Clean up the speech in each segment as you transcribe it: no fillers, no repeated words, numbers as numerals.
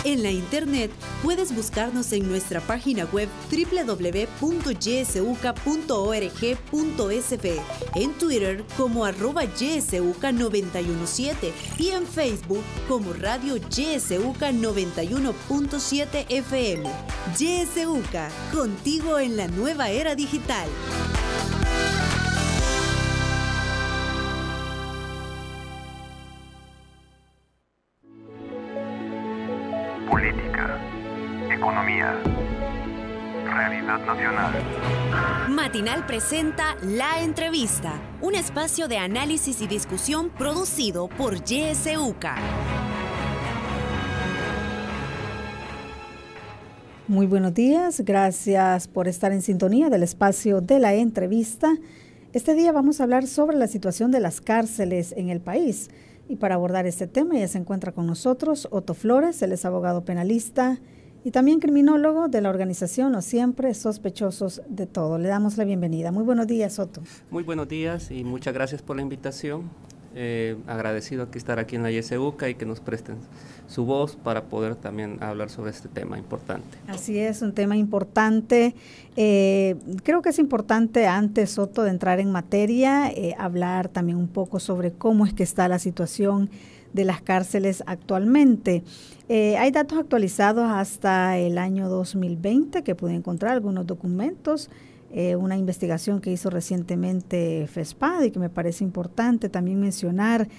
En la internet puedes buscarnos en nuestra página web www.ysuca.org.sv, en Twitter como @ysuca917 y en Facebook como Radio YSUCA 91.7 FM. YSUCA, contigo en la nueva era digital. Política, economía, realidad nacional. Matinal presenta La Entrevista, un espacio de análisis y discusión producido por YSUCA. Muy buenos días, gracias por estar en sintonía del espacio de La Entrevista. Este día vamos a hablar sobre la situación de las cárceles en el país. Y para abordar este tema ya se encuentra con nosotros Otto Flores, él es abogado penalista y también criminólogo de la organización Los Siempre Sospechosos de Todo. Le damos la bienvenida. Muy buenos días, Otto. Muy buenos días y muchas gracias por la invitación. Agradecido que estar aquí en la YSUCA y que nos presten su voz para poder también hablar sobre este tema importante. Así es, un tema importante. Creo que es importante antes, Otto, de entrar en materia, hablar también un poco sobre cómo es que está la situación de las cárceles actualmente. Hay datos actualizados hasta el año 2020 que pude encontrar algunos documentos. Una investigación que hizo recientemente FESPAD y que me parece importante también mencionar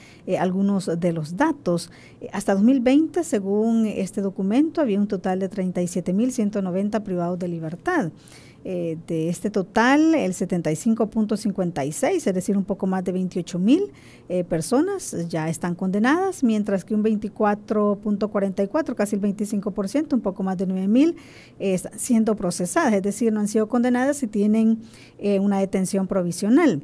algunos de los datos. Hasta 2020, según este documento, había un total de 37.190 privados de libertad. De este total, el 75.56, es decir, un poco más de 28.000 personas ya están condenadas, mientras que un 24.44, casi el 25%, un poco más de 9.000, están siendo procesadas, es decir, no han sido condenadas y tienen una detención provisional.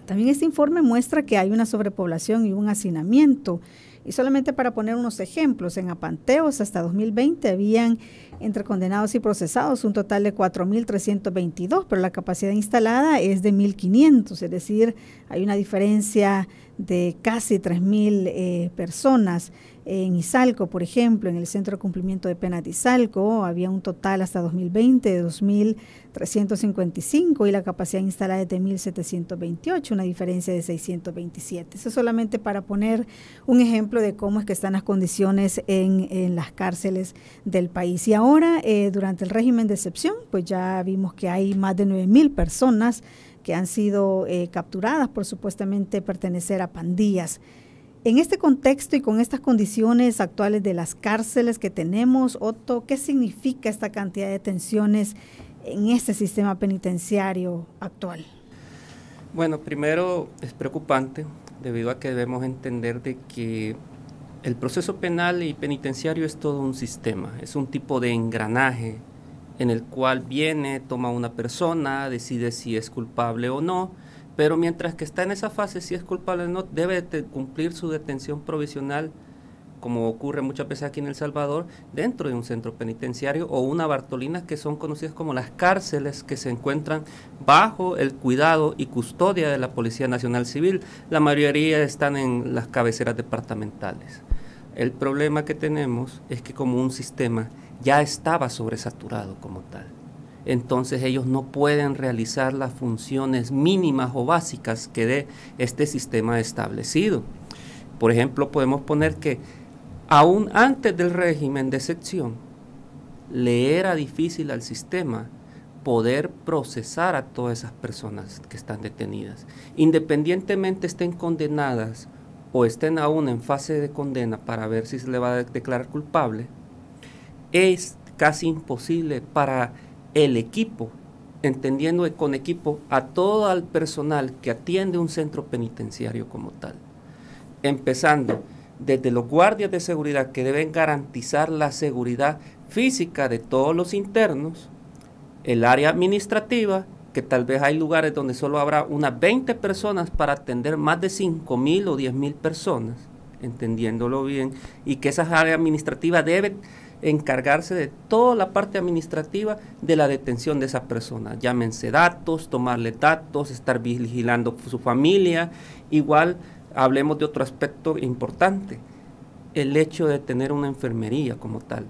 También este informe muestra que hay una sobrepoblación y un hacinamiento. Y solamente para poner unos ejemplos, en Apanteos hasta 2020 habían entre condenados y procesados un total de 4.322, pero la capacidad instalada es de 1.500, es decir, hay una diferencia de casi 3.000 personas. En Izalco, por ejemplo, en el Centro de Cumplimiento de Penas de Izalco, había un total hasta 2020 de 2.355 y la capacidad instalada es de 1.728, una diferencia de 627. Eso solamente para poner un ejemplo de cómo es que están las condiciones en las cárceles del país. Y ahora, durante el régimen de excepción, pues ya vimos que hay más de 9.000 personas que han sido capturadas por supuestamente pertenecer a pandillas. En este contexto y con estas condiciones actuales de las cárceles que tenemos, Otto, ¿qué significa esta cantidad de detenciones en este sistema penitenciario actual? Bueno, primero es preocupante debido a que debemos entender de que el proceso penal y penitenciario es todo un sistema, es un tipo de engranaje en el cual viene, toma una persona, decide si es culpable o no, pero mientras que está en esa fase, si es culpable o no, debe cumplir su detención provisional, como ocurre muchas veces aquí en El Salvador, dentro de un centro penitenciario o una Bartolina, que son conocidas como las cárceles que se encuentran bajo el cuidado y custodia de la Policía Nacional Civil. La mayoría están en las cabeceras departamentales. El problema que tenemos es que como un sistema ya estaba sobresaturado como tal. Entonces ellos no pueden realizar las funciones mínimas o básicas que dé este sistema establecido. Por ejemplo, podemos poner que aún antes del régimen de excepción, le era difícil al sistema poder procesar a todas esas personas que están detenidas. Independientemente estén condenadas o estén aún en fase de condena para ver si se le va a declarar culpable, es casi imposible para el equipo, entendiendo con equipo a todo el personal que atiende un centro penitenciario como tal, empezando desde los guardias de seguridad que deben garantizar la seguridad física de todos los internos, el área administrativa, que tal vez hay lugares donde solo habrá unas 20 personas para atender más de 5.000 o 10.000 personas, entendiéndolo bien, y que esa área administrativa debe encargarse de toda la parte administrativa de la detención de esa persona, llámense datos, tomarle datos, estar vigilando su familia. Igual hablemos de otro aspecto importante, el hecho de tener una enfermería como tal.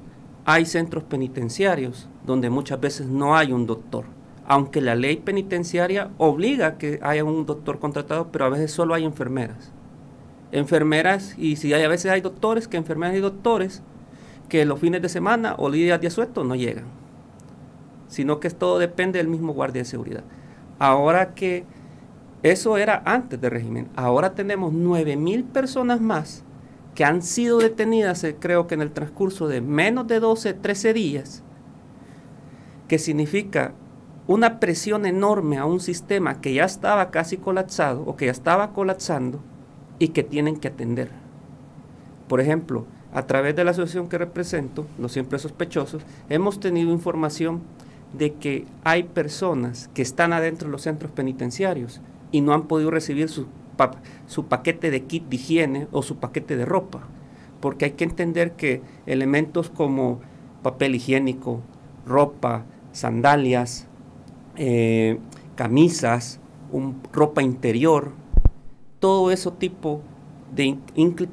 Hay centros penitenciarios donde muchas veces no hay un doctor, aunque la ley penitenciaria obliga a que haya un doctor contratado, pero a veces solo hay enfermeras. Enfermeras, y si hay, a veces hay doctores, que enfermeras y doctores, que los fines de semana o días de asueto no llegan, sino que todo depende del mismo guardia de seguridad. Ahora que eso era antes del régimen, ahora tenemos 9,000 personas más que han sido detenidas, creo que en el transcurso de menos de 12, 13 días, que significa una presión enorme a un sistema que ya estaba casi colapsado o que ya estaba colapsando y que tienen que atender. Por ejemplo, a través de la asociación que represento, Los Siempre Sospechosos, hemos tenido información de que hay personas que están adentro de los centros penitenciarios y no han podido recibir su paquete de kit de higiene o su paquete de ropa, porque hay que entender que elementos como papel higiénico, ropa, sandalias, camisas, ropa interior, todo ese tipo de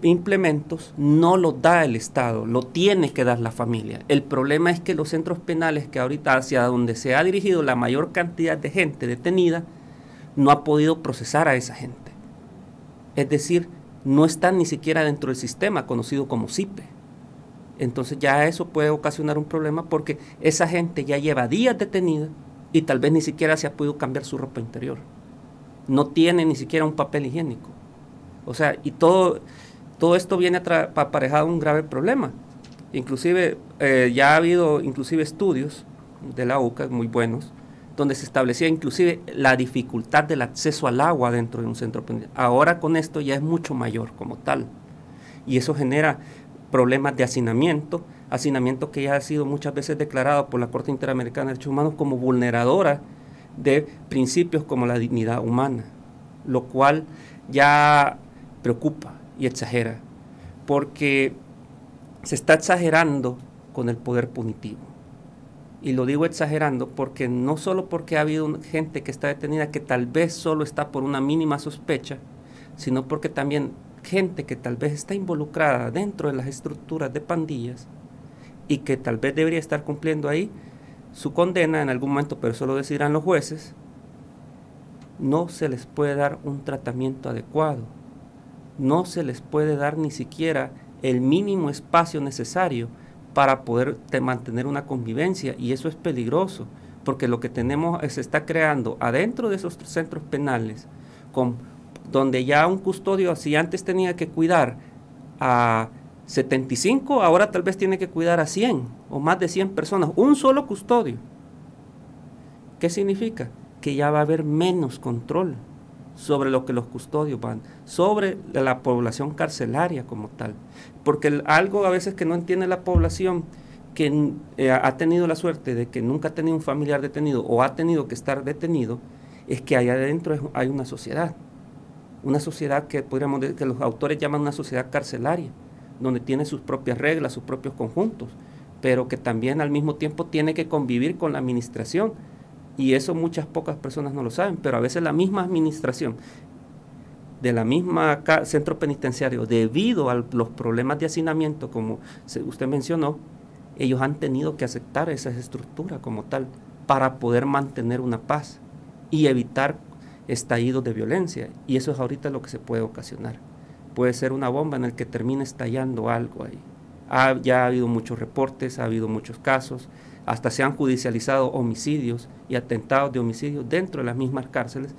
implementos no lo da el Estado, lo tiene que dar la familia. El problema es que los centros penales, que ahorita hacia donde se ha dirigido la mayor cantidad de gente detenida, no ha podido procesar a esa gente. Es decir, no están ni siquiera dentro del sistema conocido como CIPE. Entonces ya eso puede ocasionar un problema porque esa gente ya lleva días detenida y tal vez ni siquiera se ha podido cambiar su ropa interior. No tiene ni siquiera un papel higiénico. O sea, y todo esto viene aparejado un grave problema. Inclusive, ya ha habido inclusive estudios de la UCA muy buenos, donde se establecía inclusive la dificultad del acceso al agua dentro de un centro penitenciario. Ahora con esto ya es mucho mayor como tal. Y eso genera problemas de hacinamiento que ya ha sido muchas veces declarado por la Corte Interamericana de Derechos Humanos como vulneradora de principios como la dignidad humana, lo cual ya preocupa y exagera, porque se está exagerando con el poder punitivo. Y lo digo exagerando porque no solo porque ha habido gente que está detenida que tal vez solo está por una mínima sospecha, sino porque también gente que tal vez está involucrada dentro de las estructuras de pandillas y que tal vez debería estar cumpliendo ahí su condena en algún momento, pero eso lo decidirán los jueces, no se les puede dar un tratamiento adecuado, no se les puede dar ni siquiera el mínimo espacio necesario para poder mantener una convivencia, y eso es peligroso, porque lo que tenemos se está creando adentro de esos centros penales, donde ya un custodio, si antes tenía que cuidar a 75, ahora tal vez tiene que cuidar a 100 o más de 100 personas, un solo custodio. ¿Qué significa? Que ya va a haber menos control sobre lo que los custodios van, sobre la población carcelaria como tal. Porque algo a veces que no entiende la población que ha tenido la suerte de que nunca ha tenido un familiar detenido o ha tenido que estar detenido, es que allá adentro hay una sociedad que podríamos decir que los autores llaman una sociedad carcelaria, donde tiene sus propias reglas, sus propios conjuntos, pero que también al mismo tiempo tiene que convivir con la administración. Y eso pocas personas no lo saben, pero a veces la misma administración de la misma centro penitenciario, debido a los problemas de hacinamiento, como usted mencionó, ellos han tenido que aceptar esa estructura como tal para poder mantener una paz y evitar estallidos de violencia. Y eso es ahorita lo que se puede ocasionar. Puede ser una bomba en el que termine estallando algo ahí. Ya ha habido muchos reportes, ha habido muchos casos, hasta se han judicializado homicidios y atentados de homicidios dentro de las mismas cárceles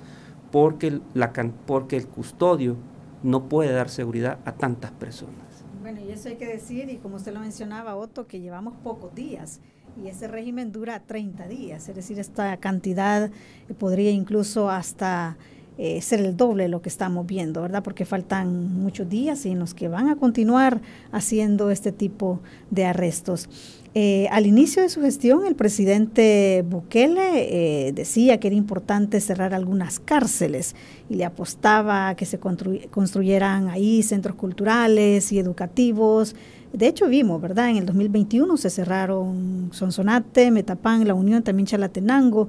porque el custodio no puede dar seguridad a tantas personas. Bueno, y eso hay que decir, y como usted lo mencionaba, Otto, que llevamos pocos días y ese régimen dura 30 días, es decir, esta cantidad podría incluso hasta ser el doble de lo que estamos viendo, ¿verdad? Porque faltan muchos días en los que van a continuar haciendo este tipo de arrestos. Al inicio de su gestión, el presidente Bukele decía que era importante cerrar algunas cárceles y le apostaba a que se construyeran ahí centros culturales y educativos. De hecho vimos, ¿verdad? En el 2021 se cerraron Sonsonate, Metapán, La Unión, también Chalatenango.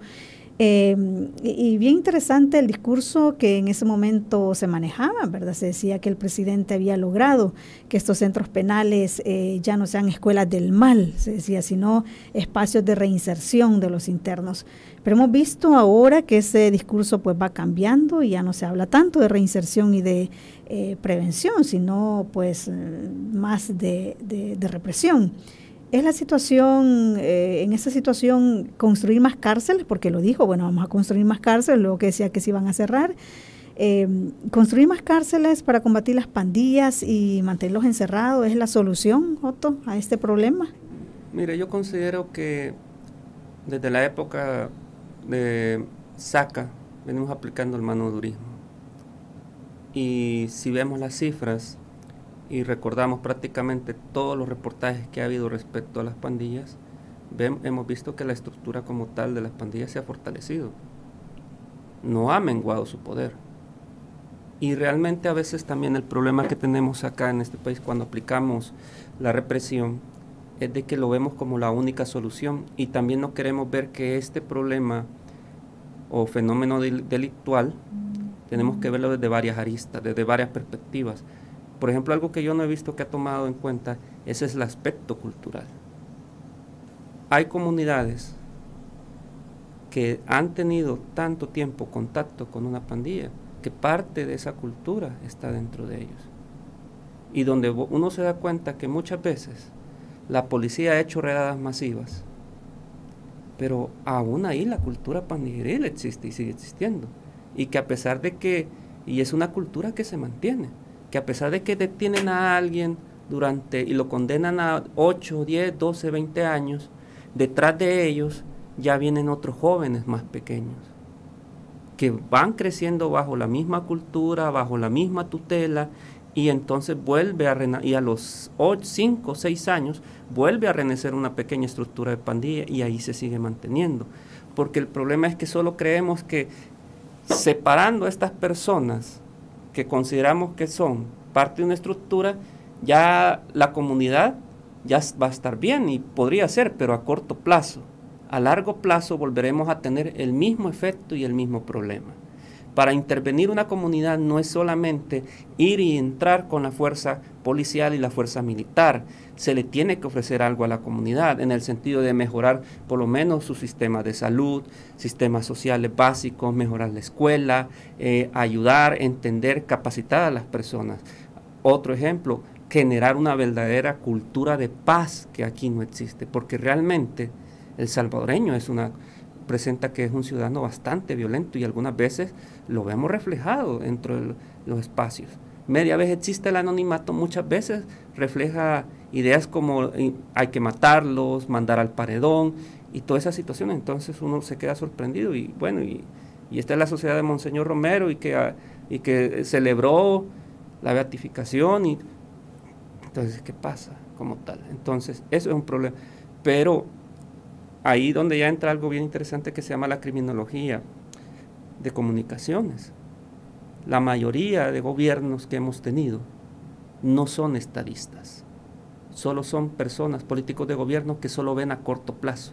Y bien interesante el discurso que en ese momento se manejaba, ¿verdad? Se decía que el presidente había logrado que estos centros penales ya no sean escuelas del mal, se decía, sino espacios de reinserción de los internos. Pero hemos visto ahora que ese discurso pues va cambiando y ya no se habla tanto de reinserción y de prevención, sino pues más de represión. ¿Es la situación, en esa situación, construir más cárceles? Porque lo dijo, bueno, vamos a construir más cárceles, luego que decía que se iban a cerrar. ¿Construir más cárceles para combatir las pandillas y mantenerlos encerrados es la solución, Otto, a este problema? Mire, yo considero que desde la época de Saca venimos aplicando el manodurismo. Y si vemos las cifras y recordamos prácticamente todos los reportajes que ha habido respecto a las pandillas, hemos visto que la estructura como tal de las pandillas se ha fortalecido, no ha menguado su poder. Y realmente a veces también el problema que tenemos acá en este país cuando aplicamos la represión es de que lo vemos como la única solución y también no queremos ver que este problema o fenómeno delictual tenemos que verlo desde varias aristas, desde varias perspectivas. Por ejemplo, algo que yo no he visto que ha tomado en cuenta, ese es el aspecto cultural. Hay comunidades que han tenido tanto tiempo contacto con una pandilla, que parte de esa cultura está dentro de ellos. Y donde uno se da cuenta que muchas veces la policía ha hecho redadas masivas, pero aún ahí la cultura pandilleril existe y sigue existiendo. Y que a pesar de que, y es una cultura que se mantiene, que a pesar de que detienen a alguien y lo condenan a 8, 10, 12, 20 años, detrás de ellos ya vienen otros jóvenes más pequeños, que van creciendo bajo la misma cultura, bajo la misma tutela, y entonces y a los 5 o 6 años vuelve a renacer una pequeña estructura de pandilla y ahí se sigue manteniendo. Porque el problema es que solo creemos que separando a estas personas que consideramos que son parte de una estructura, ya la comunidad ya va a estar bien y podría ser, pero a corto plazo. A largo plazo volveremos a tener el mismo efecto y el mismo problema. Para intervenir una comunidad no es solamente ir y entrar con la fuerza policial y la fuerza militar. Se le tiene que ofrecer algo a la comunidad en el sentido de mejorar por lo menos su sistema de salud, sistemas sociales básicos, mejorar la escuela, ayudar, entender, capacitar a las personas. Otro ejemplo, generar una verdadera cultura de paz que aquí no existe, porque realmente el salvadoreño presenta que es un ciudadano bastante violento y algunas veces lo vemos reflejado dentro de los espacios. Media vez existe el anonimato, muchas veces refleja ideas como hay que matarlos, mandar al paredón y toda esa situación. Entonces uno se queda sorprendido y bueno, y esta es la sociedad de Monseñor Romero y que celebró la beatificación y entonces ¿qué pasa como tal? Entonces eso es un problema, pero ahí donde ya entra algo bien interesante que se llama la criminología de comunicaciones. La mayoría de gobiernos que hemos tenido no son estadistas, solo son personas, políticos de gobierno que solo ven a corto plazo.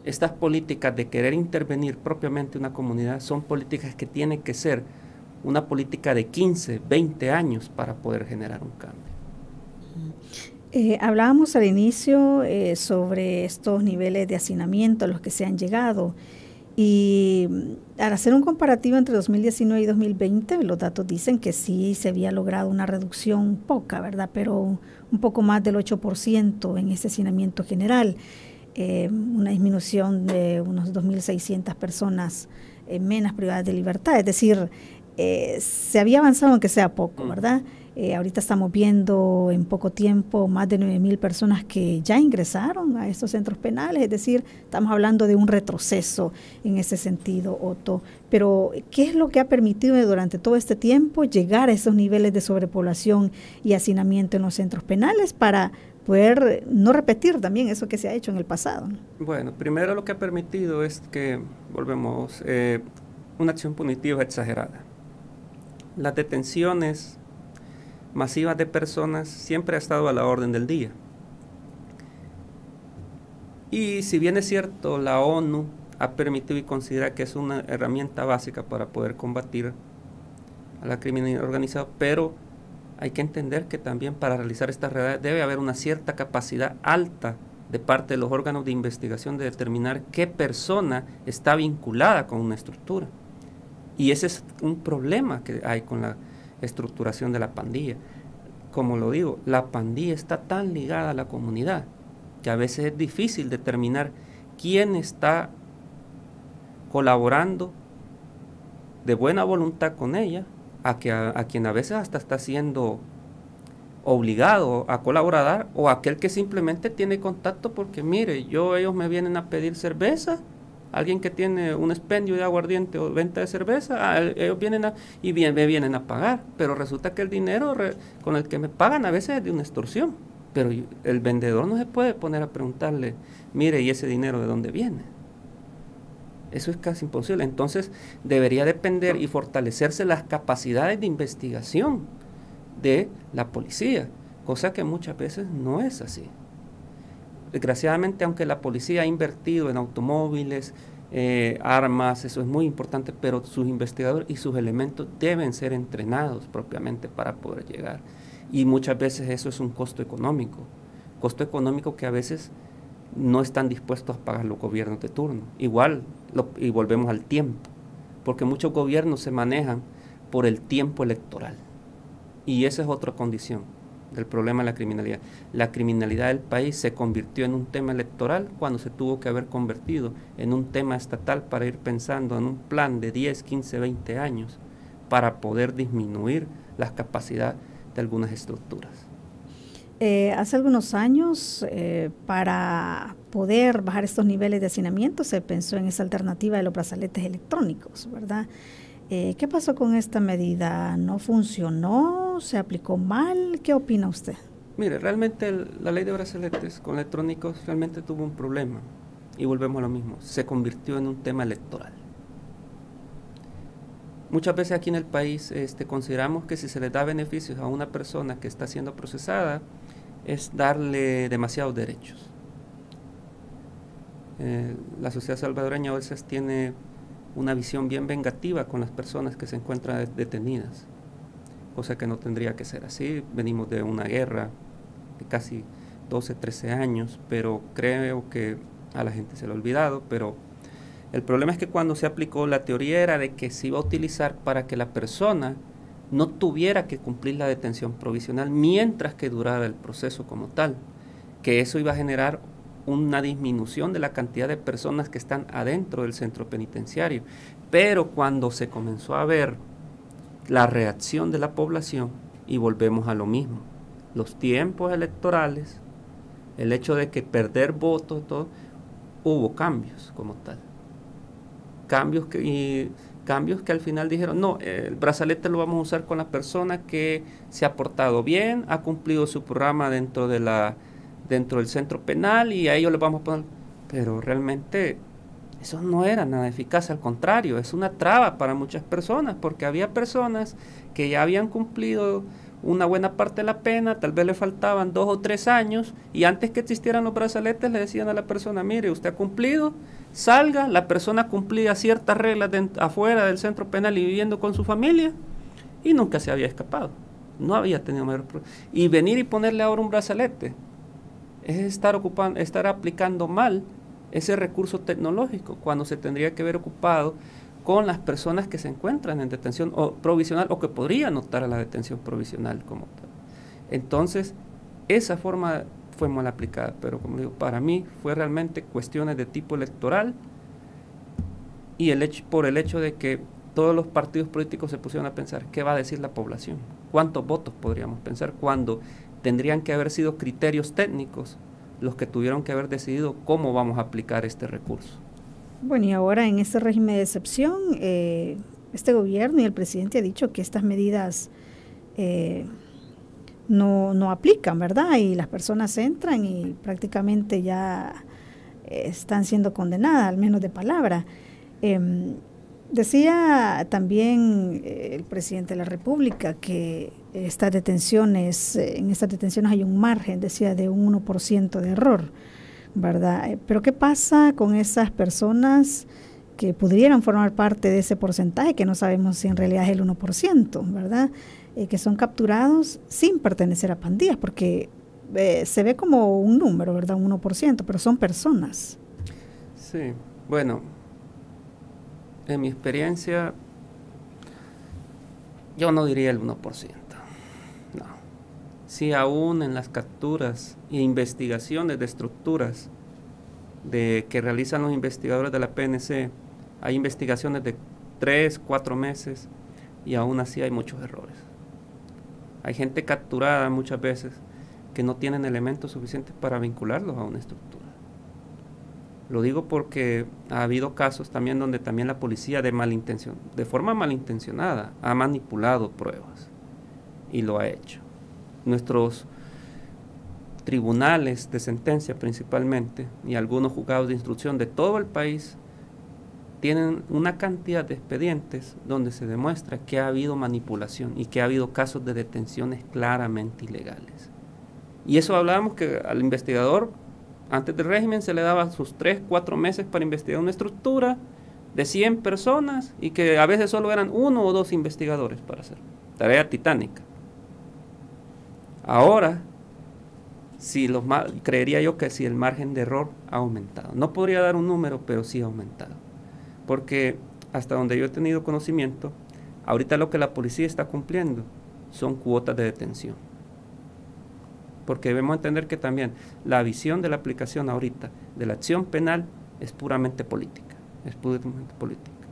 Estas políticas de querer intervenir propiamente una comunidad son políticas que tienen que ser una política de 15, 20 años para poder generar un cambio. Hablábamos al inicio sobre estos niveles de hacinamiento a los que se han llegado y al hacer un comparativo entre 2019 y 2020, los datos dicen que sí se había logrado una reducción poca, ¿verdad? Pero un poco más del 8% en ese hacinamiento general, una disminución de unos 2.600 personas menos privadas de libertad, es decir, se había avanzado aunque sea poco, ¿verdad? Ahorita estamos viendo en poco tiempo más de 9.000 personas que ya ingresaron a estos centros penales, es decir, estamos hablando de un retroceso en ese sentido, Otto. Pero, ¿qué es lo que ha permitido durante todo este tiempo llegar a esos niveles de sobrepoblación y hacinamiento en los centros penales para poder no repetir también eso que se ha hecho en el pasado? Bueno, primero lo que ha permitido es que, volvemos, una acción punitiva exagerada. Las detenciones masivas de personas siempre ha estado a la orden del día. Y si bien es cierto, la ONU ha permitido y considera que es una herramienta básica para poder combatir a la criminalidad organizada, pero hay que entender que también para realizar estas redades debe haber una cierta capacidad alta de parte de los órganos de investigación de determinar qué persona está vinculada con una estructura. Y ese es un problema que hay con la estructuración de la pandilla. Como lo digo, la pandilla está tan ligada a la comunidad que a veces es difícil determinar quién está colaborando de buena voluntad con ella, a quien a veces hasta está siendo obligado a colaborar, o aquel que simplemente tiene contacto porque mire, ellos me vienen a pedir cerveza, alguien que tiene un expendio de aguardiente o venta de cerveza, ellos vienen me vienen a pagar, pero resulta que el dinero con el que me pagan a veces es de una extorsión, pero el vendedor no se puede poner a preguntarle, mire, ¿y ese dinero de dónde viene? Eso es casi imposible. Entonces debería depender y fortalecerse las capacidades de investigación de la policía, cosa que muchas veces no es así. Desgraciadamente, aunque la policía ha invertido en automóviles, armas, eso es muy importante, pero sus investigadores y sus elementos deben ser entrenados propiamente para poder llegar. Y muchas veces eso es un costo económico que a veces no están dispuestos a pagar los gobiernos de turno. Igual, y volvemos al tiempo, porque muchos gobiernos se manejan por el tiempo electoral. Y esa es otra condición del problema de la criminalidad. La criminalidad del país se convirtió en un tema electoral cuando se tuvo que haber convertido en un tema estatal para ir pensando en un plan de 10, 15, 20 años para poder disminuir las capacidades de algunas estructuras. Hace algunos años, para poder bajar estos niveles de hacinamiento, se pensó en esa alternativa de los brazaletes electrónicos, ¿verdad? ¿Qué pasó con esta medida? ¿No funcionó? ¿Se aplicó mal? ¿Qué opina usted? Mire, realmente la ley de brazaletes con electrónicos realmente tuvo un problema, y volvemos a lo mismo, se convirtió en un tema electoral. Muchas veces aquí en el país consideramos que si se le da beneficios a una persona que está siendo procesada, es darle demasiados derechos. La sociedad salvadoreña a veces tiene una visión bien vengativa con las personas que se encuentran detenidas, cosa que no tendría que ser así. Venimos de una guerra de casi 12, 13 años, pero creo que a la gente se le ha olvidado, pero el problema es que cuando se aplicó, la teoría era de que se iba a utilizar para que la persona no tuviera que cumplir la detención provisional mientras que durara el proceso como tal, que eso iba a generar una disminución de la cantidad de personas que están adentro del centro penitenciario. Pero cuando se comenzó a ver la reacción de la población, y volvemos a lo mismo, los tiempos electorales, el hecho de que perder votos, todo, hubo cambios como tal. Cambios que al final dijeron, no, el brazalete lo vamos a usar con la persona que se ha portado bien, ha cumplido su programa dentro del centro penal, y a ellos le vamos a poner, pero realmente eso no era nada eficaz, al contrario, es una traba para muchas personas, porque había personas que ya habían cumplido una buena parte de la pena, tal vez le faltaban 2 o 3 años, y antes que existieran los brazaletes le decían a la persona, mire, usted ha cumplido, salga, la persona cumplía ciertas reglas afuera del centro penal y viviendo con su familia, y nunca se había escapado, no había tenido mayor problema. Y venir y ponerle ahora un brazalete es estar aplicando mal ese recurso tecnológico, cuando se tendría que haber ocupado con las personas que se encuentran en detención provisional o que podrían optar a la detención provisional como tal. Entonces, esa forma fue mal aplicada, pero como digo, para mí fue realmente cuestiones de tipo electoral, y por el hecho de que todos los partidos políticos se pusieron a pensar qué va a decir la población, cuántos votos podríamos pensar, cuando tendrían que haber sido criterios técnicos los que tuvieron que haber decidido cómo vamos a aplicar este recurso. Bueno, y ahora en este régimen de excepción, este gobierno y el presidente ha dicho que estas medidas no aplican, ¿verdad? Y las personas entran y prácticamente ya están siendo condenadas, al menos de palabra. Decía también el presidente de la República que en estas detenciones hay un margen, decía, de un 1% de error. ¿verdad? Pero ¿qué pasa con esas personas que pudieran formar parte de ese porcentaje, que no sabemos si en realidad es el 1%, ¿verdad? Que son capturados sin pertenecer a pandillas, porque se ve como un número, ¿verdad? Un 1%, pero son personas. Sí, bueno, en mi experiencia, yo no diría el 1%, no. Sí, aún en las capturas e investigaciones de estructuras que realizan los investigadores de la PNC, hay investigaciones de 3, 4 meses y aún así hay muchos errores. Hay gente capturada muchas veces que no tienen elementos suficientes para vincularlos a una estructura. Lo digo porque ha habido casos también donde también la policía de forma malintencionada ha manipulado pruebas y lo ha hecho. Nuestros tribunales de sentencia principalmente y algunos juzgados de instrucción de todo el país tienen una cantidad de expedientes donde se demuestra que ha habido manipulación y que ha habido casos de detenciones claramente ilegales. Y eso hablábamos que al investigador, antes del régimen, se le daba sus 3, 4 meses para investigar una estructura de 100 personas y que a veces solo eran 1 o 2 investigadores para hacer. Tarea titánica. Ahora, creería yo que si el margen de error ha aumentado. No podría dar un número, pero sí ha aumentado. Porque hasta donde yo he tenido conocimiento, ahorita lo que la policía está cumpliendo son cuotas de detención. Porque debemos entender que también la visión de la aplicación ahorita de la acción penal es puramente política. Es puramente política.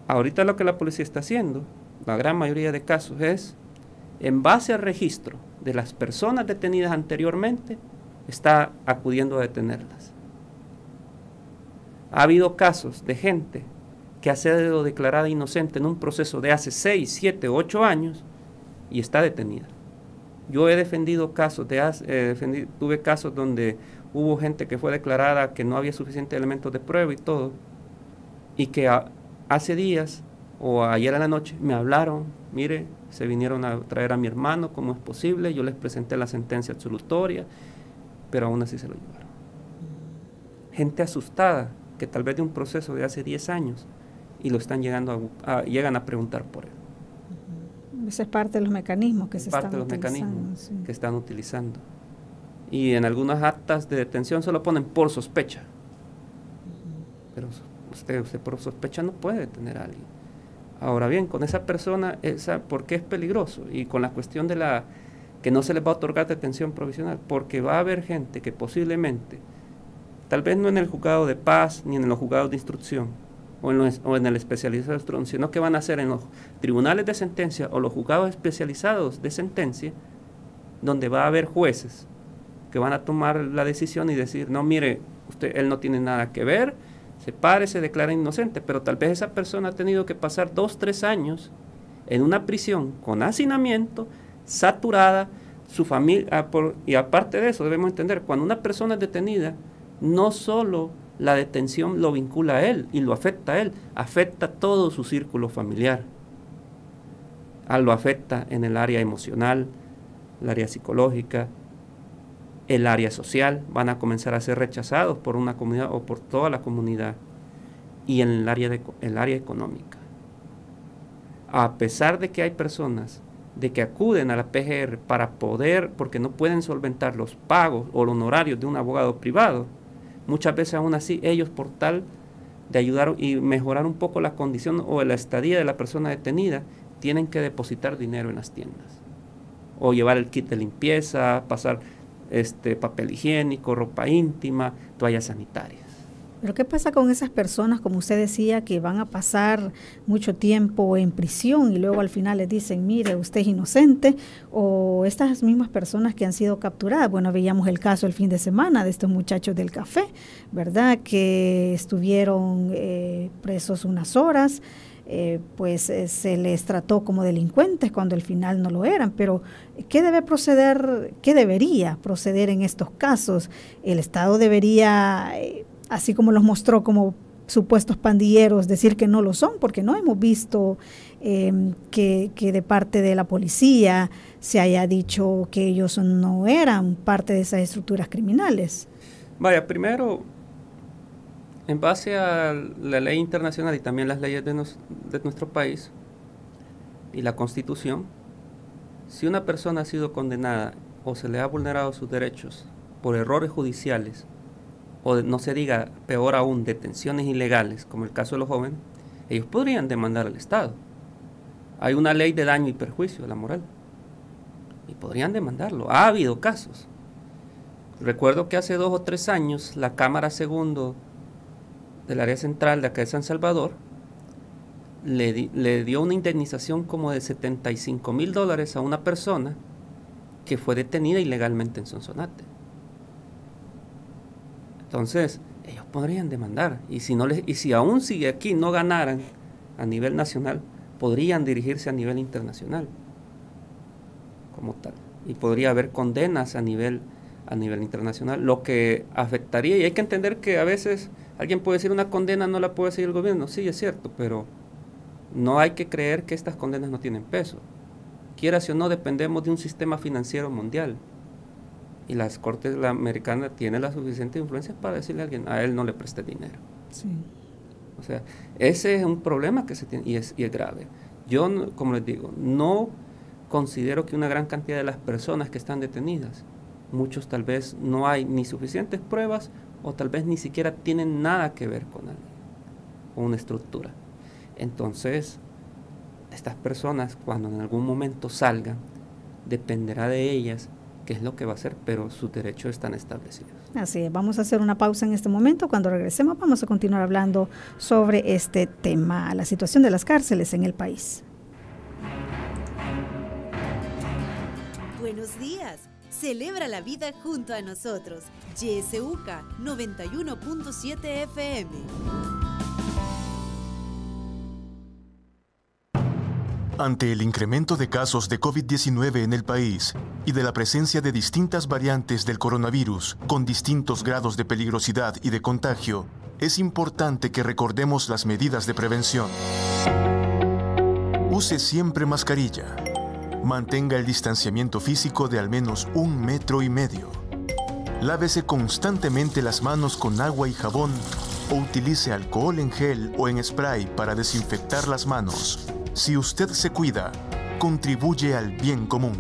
Ahorita lo que la policía está haciendo, la gran mayoría de casos, es en base al registro de las personas detenidas anteriormente, está acudiendo a detenerlas. Ha habido casos de gente que ha sido declarada inocente en un proceso de hace 6, 7, 8 años y está detenida. Yo he defendido casos, tuve casos donde hubo gente que fue declarada que no había suficientes elementos de prueba y todo, y que hace días o ayer en la noche me hablaron, mire, se vinieron a traer a mi hermano, ¿cómo es posible? Yo les presenté la sentencia absolutoria, pero aún así se lo llevaron. Gente asustada, que tal vez de un proceso de hace 10 años, y lo están llegan a preguntar por él. Esa es parte de los mecanismos que se están utilizando. Parte de los mecanismos sí, que están utilizando. Y en algunas actas de detención solo ponen por sospecha. Pero usted por sospecha no puede detener a alguien. Ahora bien, con esa persona, ¿por qué es peligroso? Y con la cuestión de que no se les va a otorgar detención provisional, porque va a haber gente que posiblemente, tal vez no en el juzgado de paz, ni en los juzgados de instrucción, o en el especializado de instrucción, sino que van a ser en los tribunales de sentencia o los juzgados especializados de sentencia, donde va a haber jueces que van a tomar la decisión y decir, no, mire, él no tiene nada que ver, se declara inocente, pero tal vez esa persona ha tenido que pasar 2, 3 años en una prisión con hacinamiento, saturada, su familia, y aparte de eso debemos entender, cuando una persona es detenida, no solo la detención lo vincula a él y lo afecta a él, afecta todo su círculo familiar, lo afecta en el área emocional, el área psicológica, el área social, van a comenzar a ser rechazados por una comunidad o por toda la comunidad, y en el área económica. A pesar de que hay personas de que acuden a la PGR porque no pueden solventar los pagos o los honorarios de un abogado privado, muchas veces aún así ellos, por tal de ayudar y mejorar un poco la condición o la estadía de la persona detenida, tienen que depositar dinero en las tiendas o llevar el kit de limpieza, pasar papel higiénico, ropa íntima, toallas sanitarias. Pero ¿qué pasa con esas personas, como usted decía, que van a pasar mucho tiempo en prisión y luego al final les dicen, mire, usted es inocente? O estas mismas personas que han sido capturadas. Bueno, veíamos el caso el fin de semana de estos muchachos del café, ¿verdad? Que estuvieron presos unas horas. Se les trató como delincuentes cuando al final no lo eran, pero ¿qué debería proceder en estos casos? El Estado debería, así como los mostró como supuestos pandilleros decir que no lo son, porque no hemos visto que de parte de la policía se haya dicho que ellos no eran parte de esas estructuras criminales. Vaya, primero, en base a la ley internacional y también las leyes de nuestro país y la Constitución, si una persona ha sido condenada o se le ha vulnerado sus derechos por errores judiciales, o no se diga, peor aún, detenciones ilegales, como el caso de los jóvenes, ellos podrían demandar al Estado. Hay una ley de daño y perjuicio de la moral, y podrían demandarlo. Ha habido casos. Recuerdo que hace 2 o 3 años, la Cámara Segundo del área central de acá de San Salvador le dio una indemnización como de $75,000 a una persona que fue detenida ilegalmente en Sonsonate. Entonces, ellos podrían demandar, y si aún sigue aquí no ganaran a nivel nacional, podrían dirigirse a nivel internacional como tal, y podría haber condenas a nivel internacional, lo que afectaría, y hay que entender que a veces alguien puede decir una condena no la puede seguir el gobierno, sí es cierto, pero no hay que creer que estas condenas no tienen peso. Quieras o no, dependemos de un sistema financiero mundial. Y las cortes americanas tienen la suficiente influencia para decirle a alguien, a él no le preste dinero. Sí. O sea, ese es un problema que se tiene y es grave. Yo, como les digo, no considero que una gran cantidad de las personas que están detenidas, muchos tal vez no hay ni suficientes pruebas o tal vez ni siquiera tienen nada que ver con alguien, con una estructura. Entonces, estas personas cuando en algún momento salgan, dependerá de ellas qué es lo que va a hacer, pero sus derechos están establecidos. Así es, vamos a hacer una pausa en este momento. Cuando regresemos vamos a continuar hablando sobre este tema, la situación de las cárceles en el país. Buenos días, celebra la vida junto a nosotros. YSUCA 91.7 FM. Ante el incremento de casos de COVID-19 en el país y de la presencia de distintas variantes del coronavirus con distintos grados de peligrosidad y de contagio, es importante que recordemos las medidas de prevención. Use siempre mascarilla. Mantenga el distanciamiento físico de al menos 1,5 metros. Lávese constantemente las manos con agua y jabón o utilice alcohol en gel o en spray para desinfectar las manos. Si usted se cuida, contribuye al bien común.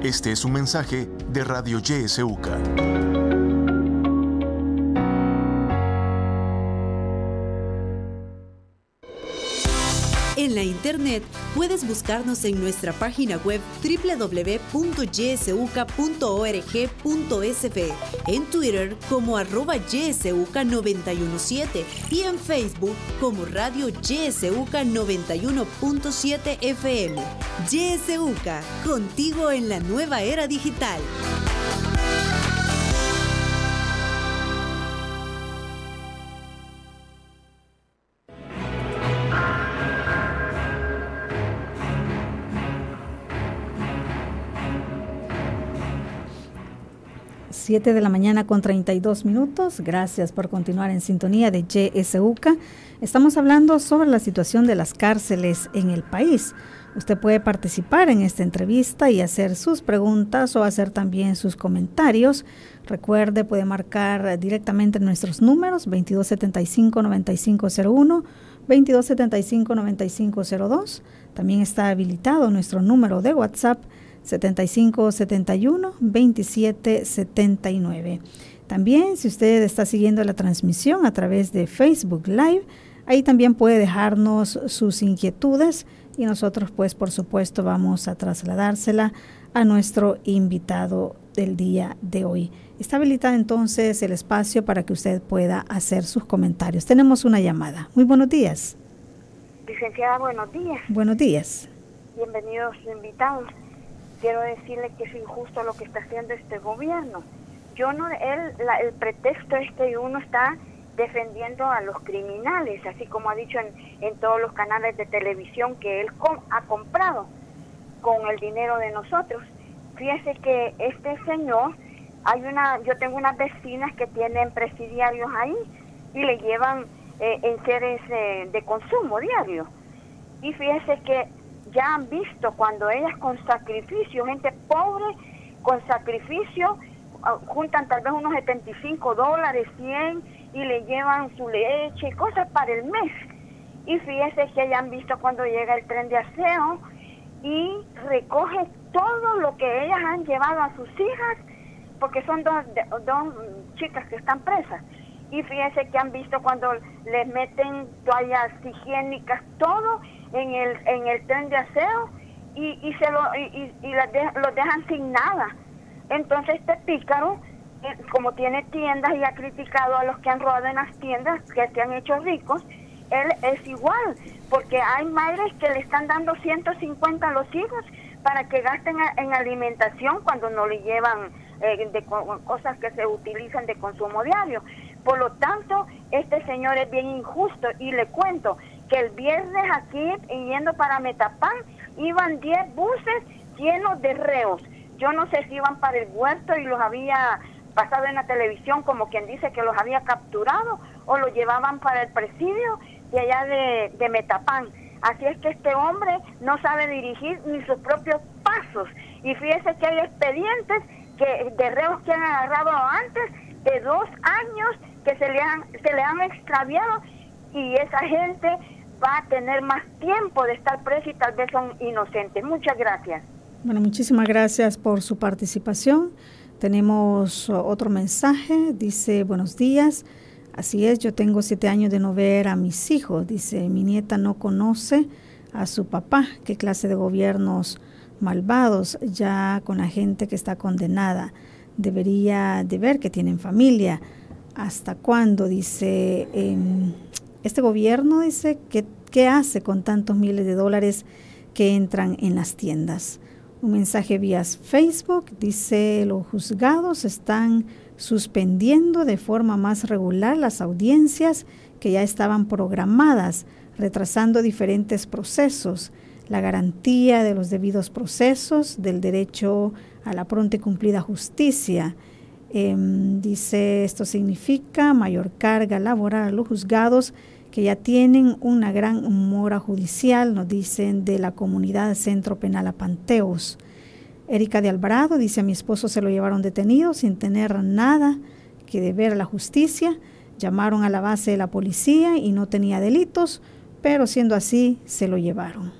Este es un mensaje de Radio YSUCA. En la internet puedes buscarnos en nuestra página web www.ysuca.org.sv, en Twitter como @ysuca917 y en Facebook como Radio YSUCA 91.7 FM. YSUCA, contigo en la nueva era digital. Siete de la mañana con 32 minutos. Gracias por continuar en sintonía de YSUCA. Estamos hablando sobre la situación de las cárceles en el país. Usted puede participar en esta entrevista y hacer sus preguntas o hacer también sus comentarios. Recuerde, puede marcar directamente nuestros números 2275-9501, 2275-9502. También está habilitado nuestro número de WhatsApp 7571-2779. También, si usted está siguiendo la transmisión a través de Facebook Live, ahí también puede dejarnos sus inquietudes y nosotros, pues, por supuesto, vamos a trasladársela a nuestro invitado del día de hoy. Está habilitado entonces el espacio para que usted pueda hacer sus comentarios. Tenemos una llamada. Muy buenos días. Licenciada, buenos días. Buenos días. Bienvenidos invitados. Quiero decirle que es injusto lo que está haciendo este gobierno. El pretexto es que uno está defendiendo a los criminales, así como ha dicho en todos los canales de televisión que él ha comprado con el dinero de nosotros. Fíjese que este señor, yo tengo unas vecinas que tienen presidiarios ahí y le llevan en seres de consumo diario. Y fíjese que ya han visto cuando ellas con sacrificio, gente pobre con sacrificio, juntan tal vez unos $75, 100, y le llevan su leche y cosas para el mes. Y fíjese que ya han visto cuando llega el tren de aseo y recoge todo lo que ellas han llevado a sus hijas, porque son dos chicas que están presas. Y fíjese que han visto cuando les meten toallas higiénicas, todo en el tren de aseo, y los dejan sin nada. Entonces este pícaro, como tiene tiendas y ha criticado a los que han robado en las tiendas, que se han hecho ricos, él es igual, porque hay madres que le están dando 150 a los hijos para que gasten en alimentación cuando no le llevan cosas que se utilizan de consumo diario. Por lo tanto, este señor es bien injusto, y le cuento que el viernes aquí, yendo para Metapán, iban 10 buses llenos de reos. Yo no sé si iban para el huerto y los había pasado en la televisión como quien dice que los había capturado, o los llevaban para el presidio de allá de Metapán. Así es que este hombre no sabe dirigir ni sus propios pasos. Y fíjese que hay expedientes de reos que han agarrado antes de 2 años que se le han extraviado, y esa gente va a tener más tiempo de estar presa y tal vez son inocentes. Muchas gracias. Bueno, muchísimas gracias por su participación. Tenemos otro mensaje, dice: buenos días, así es, yo tengo 7 años de no ver a mis hijos, dice, mi nieta no conoce a su papá, qué clase de gobiernos malvados, ya con la gente que está condenada, debería de ver que tienen familia. ¿Hasta cuándo? Dice, este gobierno, dice, ¿qué hace con tantos miles de dólares que entran en las tiendas? Un mensaje vía Facebook, dice, los juzgados están suspendiendo de forma más regular las audiencias que ya estaban programadas, retrasando diferentes procesos, la garantía de los debidos procesos, del derecho a la pronta y cumplida justicia. Dice, esto significa mayor carga laboral a los juzgados que ya tienen una gran mora judicial, nos dicen de la comunidad Centro Penal Apanteos. Erika de Alvarado dice, a mi esposo se lo llevaron detenido sin tener nada que deber a la justicia, llamaron a la base de la policía y no tenía delitos, pero siendo así se lo llevaron.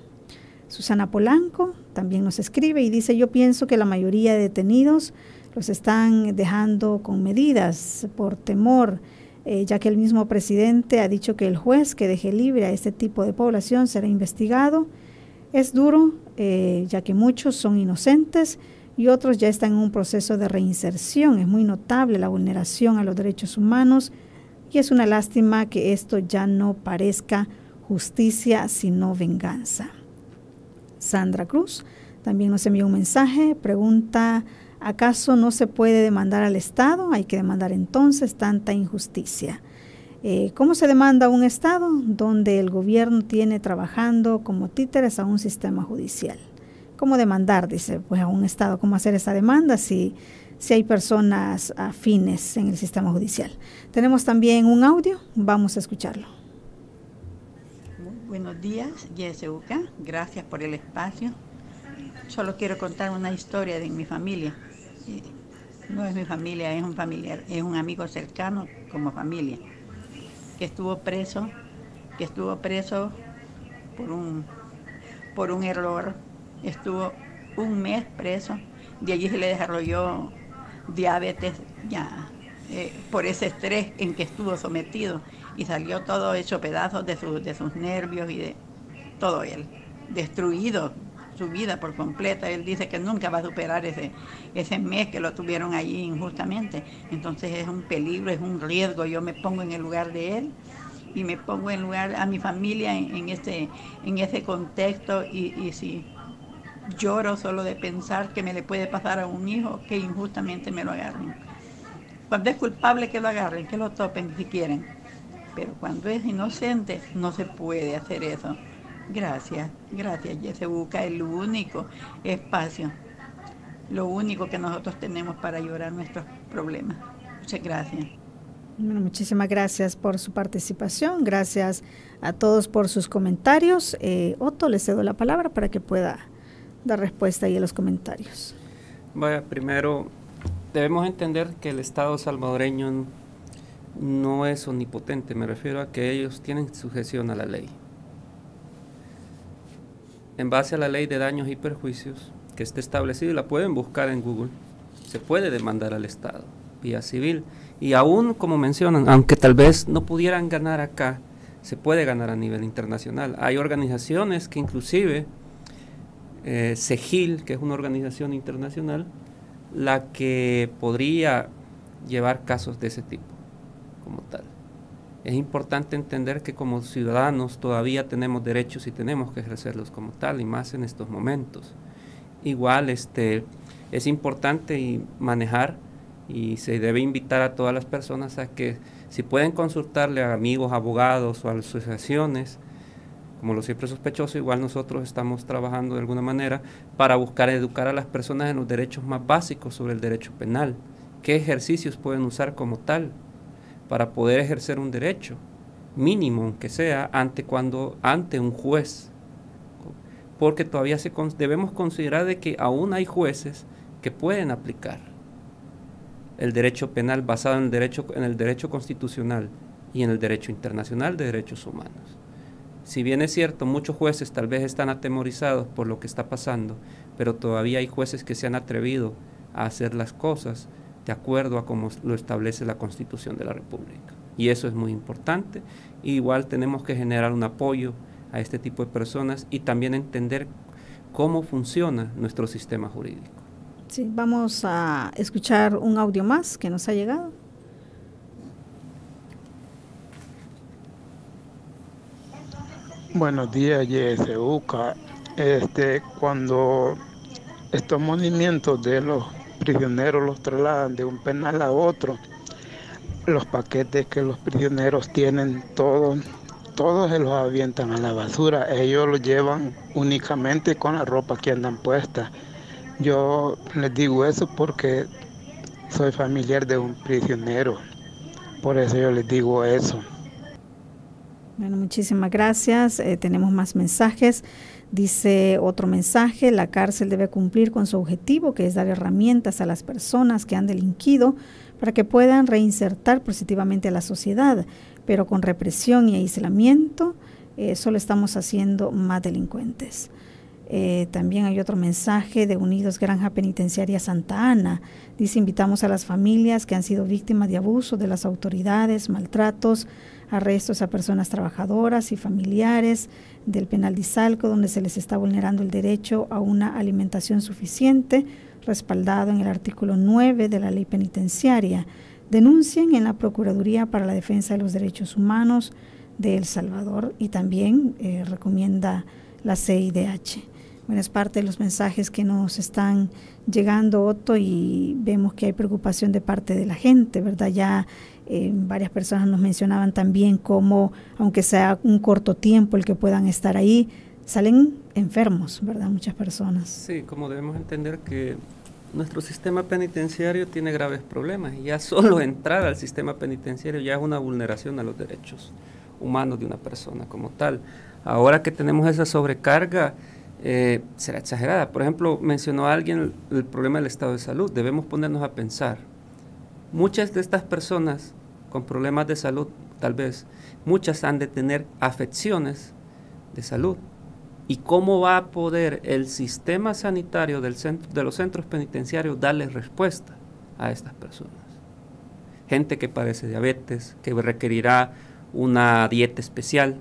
Susana Polanco también nos escribe y dice, yo pienso que la mayoría de detenidos los están dejando con medidas por temor, ya que el mismo presidente ha dicho que el juez que deje libre a este tipo de población será investigado. Es duro, ya que muchos son inocentes y otros ya están en un proceso de reinserción. Es muy notable la vulneración a los derechos humanos y es una lástima que esto ya no parezca justicia, sino venganza. Sandra Cruz también nos envió un mensaje, pregunta, ¿acaso no se puede demandar al Estado? Hay que demandar entonces tanta injusticia. ¿Cómo se demanda a un Estado donde el gobierno tiene trabajando como títeres a un sistema judicial? ¿Cómo demandar? Dice, pues a un Estado, ¿cómo hacer esa demanda si hay personas afines en el sistema judicial? Tenemos también un audio, vamos a escucharlo. Buenos días, GSUK, gracias por el espacio. Solo quiero contar una historia de mi familia. No es mi familia, es un familiar, es un amigo cercano como familia, que estuvo preso por un error. Estuvo 1 mes preso, de allí se le desarrolló diabetes ya por ese estrés en que estuvo sometido, y salió todo hecho pedazos de sus nervios y de todo él, destruido su vida por completa. Él dice que nunca va a superar ese mes que lo tuvieron allí injustamente. Entonces es un peligro, es un riesgo. Yo me pongo en el lugar de él y me pongo en lugar a mi familia en ese contexto, y si lloro solo de pensar que me le puede pasar a un hijo que injustamente me lo agarren. Cuando es culpable, que lo agarren, que lo topen si quieren, pero cuando es inocente no se puede hacer eso. Gracias, GSUK, el único espacio, lo único que nosotros tenemos para llorar nuestros problemas. Muchas gracias. Bueno, muchísimas gracias por su participación, gracias a todos por sus comentarios. Otto, le cedo la palabra para que pueda dar respuesta ahí a los comentarios. Vaya, primero, debemos entender que el Estado salvadoreño no es omnipotente, me refiero a que ellos tienen sujeción a la ley. En base a la ley de daños y perjuicios que esté establecida, y la pueden buscar en Google, se puede demandar al Estado vía civil. Y aún, como mencionan, aunque tal vez no pudieran ganar acá, se puede ganar a nivel internacional. Hay organizaciones que inclusive, CEGIL, que es una organización internacional, la que podría llevar casos de ese tipo, como tal. Es importante entender que como ciudadanos todavía tenemos derechos y tenemos que ejercerlos como tal, y más en estos momentos. Igual es importante manejar, y se debe invitar a todas las personas a que si pueden consultarle a amigos, abogados o a asociaciones, como lo siempre sospechoso, igual nosotros estamos trabajando de alguna manera para buscar educar a las personas en los derechos más básicos sobre el derecho penal. ¿Qué ejercicios pueden usar como tal para poder ejercer un derecho mínimo, aunque sea, ante un juez? Porque todavía debemos considerar de que aún hay jueces que pueden aplicar el derecho penal basado en el derecho constitucional y en el derecho internacional de derechos humanos. Si bien es cierto, muchos jueces tal vez están atemorizados por lo que está pasando, pero todavía hay jueces que se han atrevido a hacer las cosas de acuerdo a como lo establece la Constitución de la República. Y eso es muy importante. Igual tenemos que generar un apoyo a este tipo de personas y también entender cómo funciona nuestro sistema jurídico. Sí, vamos a escuchar un audio más que nos ha llegado. Buenos días, YSUCA. Cuando estos movimientos de los prisioneros los trasladan de un penal a otro, los paquetes que los prisioneros tienen, todos se los avientan a la basura. Ellos los llevan únicamente con la ropa que andan puesta. Yo les digo eso porque soy familiar de un prisionero, por eso yo les digo eso. Bueno, muchísimas gracias. Tenemos más mensajes. Dice otro mensaje: la cárcel debe cumplir con su objetivo, que es dar herramientas a las personas que han delinquido para que puedan reinsertar positivamente a la sociedad, pero con represión y aislamiento solo estamos haciendo más delincuentes. También hay otro mensaje de Unidos Granja Penitenciaria Santa Ana. Dice: invitamos a las familias que han sido víctimas de abusos de las autoridades, maltratos, arrestos a personas trabajadoras y familiares del penal de Izalco, donde se les está vulnerando el derecho a una alimentación suficiente, respaldado en el artículo 9 de la ley penitenciaria. Denuncien en la Procuraduría para la Defensa de los Derechos Humanos de El Salvador, y también recomienda la CIDH. Bueno, es parte de los mensajes que nos están llegando, Otto, y vemos que hay preocupación de parte de la gente, ¿verdad? Ya varias personas nos mencionaban también cómo, aunque sea un corto tiempo el que puedan estar ahí, salen enfermos, ¿verdad? Muchas personas. Sí, como debemos entender que nuestro sistema penitenciario tiene graves problemas, y ya solo entrar al sistema penitenciario ya es una vulneración a los derechos humanos de una persona como tal. Ahora que tenemos esa sobrecarga, será exagerada. Por ejemplo, mencionó alguien el problema del estado de salud. Debemos ponernos a pensar. Muchas de estas personas con problemas de salud, tal vez, muchas han de tener afecciones de salud. ¿Y cómo va a poder el sistema sanitario de los centros penitenciarios darles respuesta a estas personas? Gente que padece diabetes, que requerirá una dieta especial,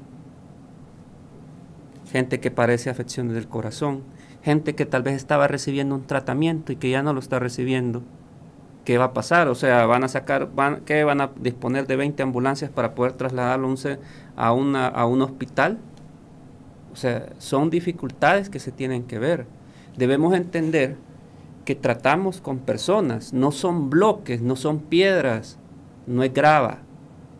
gente que padece afecciones del corazón, gente que tal vez estaba recibiendo un tratamiento y que ya no lo está recibiendo. ¿Qué va a pasar? O sea, van a disponer de 20 ambulancias para poder trasladarlo a un hospital. O sea, son dificultades que se tienen que ver. Debemos entender que tratamos con personas, no son bloques, no son piedras, no es grava.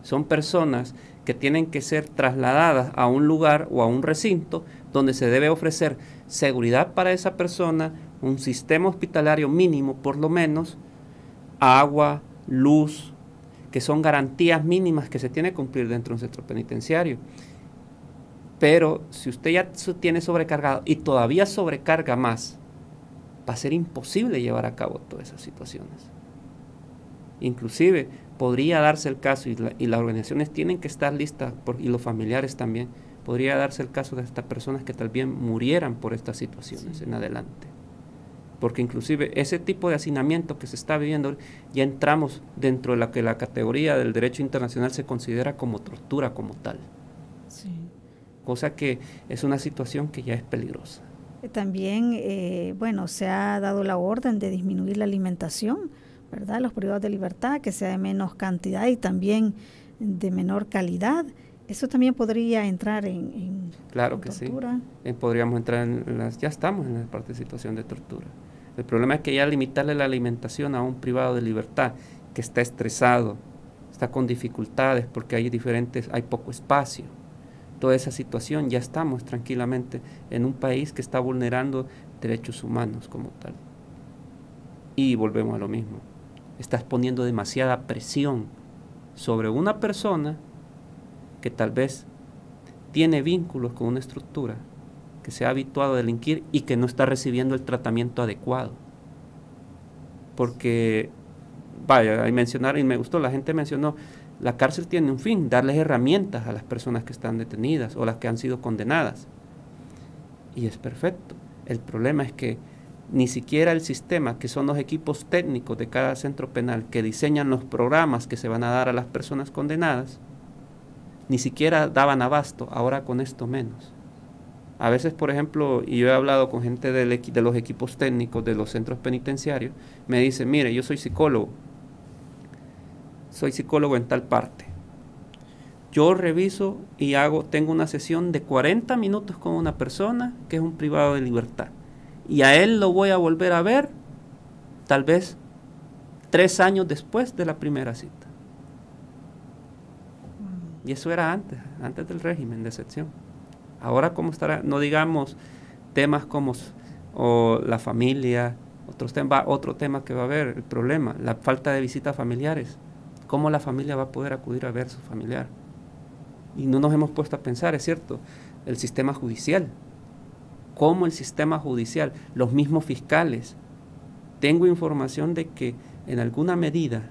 Son personas que tienen que ser trasladadas a un lugar o a un recinto donde se debe ofrecer seguridad para esa persona, un sistema hospitalario mínimo por lo menos, agua, luz, que son garantías mínimas que se tiene que cumplir dentro de un centro penitenciario. Pero si usted ya tiene sobrecargado y todavía sobrecarga más, va a ser imposible llevar a cabo todas esas situaciones. Inclusive podría darse el caso, y las organizaciones tienen que estar listas, y los familiares también, podría darse el caso de estas personas que tal vez murieran por estas situaciones en adelante. Porque inclusive ese tipo de hacinamiento que se está viviendo, ya entramos dentro de la que la categoría del derecho internacional se considera como tortura como tal. Sí. Cosa que es una situación que ya es peligrosa. También, bueno, se ha dado la orden de disminuir la alimentación, ¿verdad? Los privados de libertad, que sea de menos cantidad y también de menor calidad. Eso también podría entrar en claro que tortura. Sí. Podríamos entrar ya estamos en la parte de situación de tortura. El problema es que ya limitarle la alimentación a un privado de libertad que está estresado, está con dificultades porque hay poco espacio. Toda esa situación, ya estamos tranquilamente en un país que está vulnerando derechos humanos como tal. Y volvemos a lo mismo. Estás poniendo demasiada presión sobre una persona que tal vez tiene vínculos con una estructura, que se ha habituado a delinquir y que no está recibiendo el tratamiento adecuado. Porque, vaya, a mencionar, y me gustó, la gente mencionó, la cárcel tiene un fin, darles herramientas a las personas que están detenidas o las que han sido condenadas. Y es perfecto. El problema es que ni siquiera el sistema, que son los equipos técnicos de cada centro penal, que diseñan los programas que se van a dar a las personas condenadas, ni siquiera daban abasto, ahora con esto menos. A veces, por ejemplo, y yo he hablado con gente de los equipos técnicos de los centros penitenciarios, me dicen, mire, yo soy psicólogo en tal parte. Yo reviso y tengo una sesión de 40 minutos con una persona que es un privado de libertad. Y a él lo voy a volver a ver tal vez 3 años después de la primera cita. Y eso era antes del régimen de excepción. Ahora, ¿cómo estará? No digamos temas como la familia, otro tema que va a haber, el problema, la falta de visitas familiares. ¿Cómo la familia va a poder acudir a ver a su familiar? Y no nos hemos puesto a pensar, es cierto, el sistema judicial. ¿Cómo el sistema judicial, los mismos fiscales? Tengo información de que en alguna medida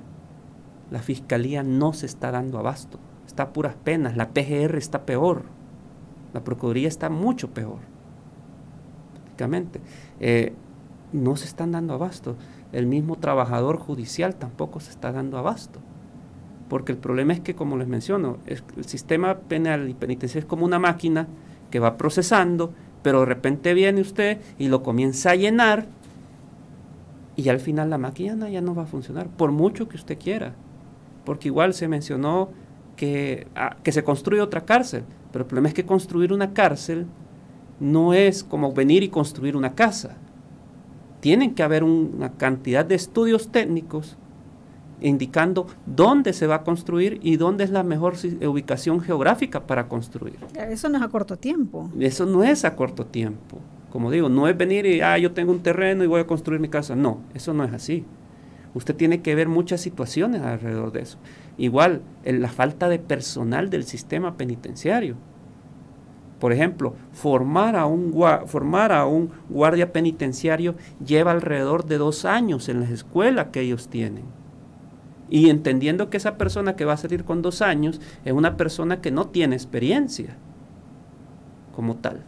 la fiscalía no se está dando abasto. Está a puras penas, la PGR está peor, la Procuraduría está mucho peor. Prácticamente. No se están dando abasto. El mismo trabajador judicial tampoco se está dando abasto. Porque el problema es que, como les menciono, el sistema penal y penitenciario es como una máquina que va procesando, pero de repente viene usted y lo comienza a llenar y al final la máquina ya no va a funcionar, por mucho que usted quiera. Porque igual se mencionó que se construye otra cárcel, pero el problema es que construir una cárcel no es como venir y construir una casa. Tienen que haber una cantidad de estudios técnicos indicando dónde se va a construir y dónde es la mejor ubicación geográfica para construir. Eso no es a corto tiempo. Eso no es a corto tiempo. Como digo, no es venir y yo tengo un terreno y voy a construir mi casa. No, eso no es así. Usted tiene que ver muchas situaciones alrededor de eso. Igual, la falta de personal del sistema penitenciario. Por ejemplo, formar a un guardia penitenciario lleva alrededor de 2 años en las escuelas que ellos tienen. Y entendiendo que esa persona que va a salir con 2 años es una persona que no tiene experiencia como tal.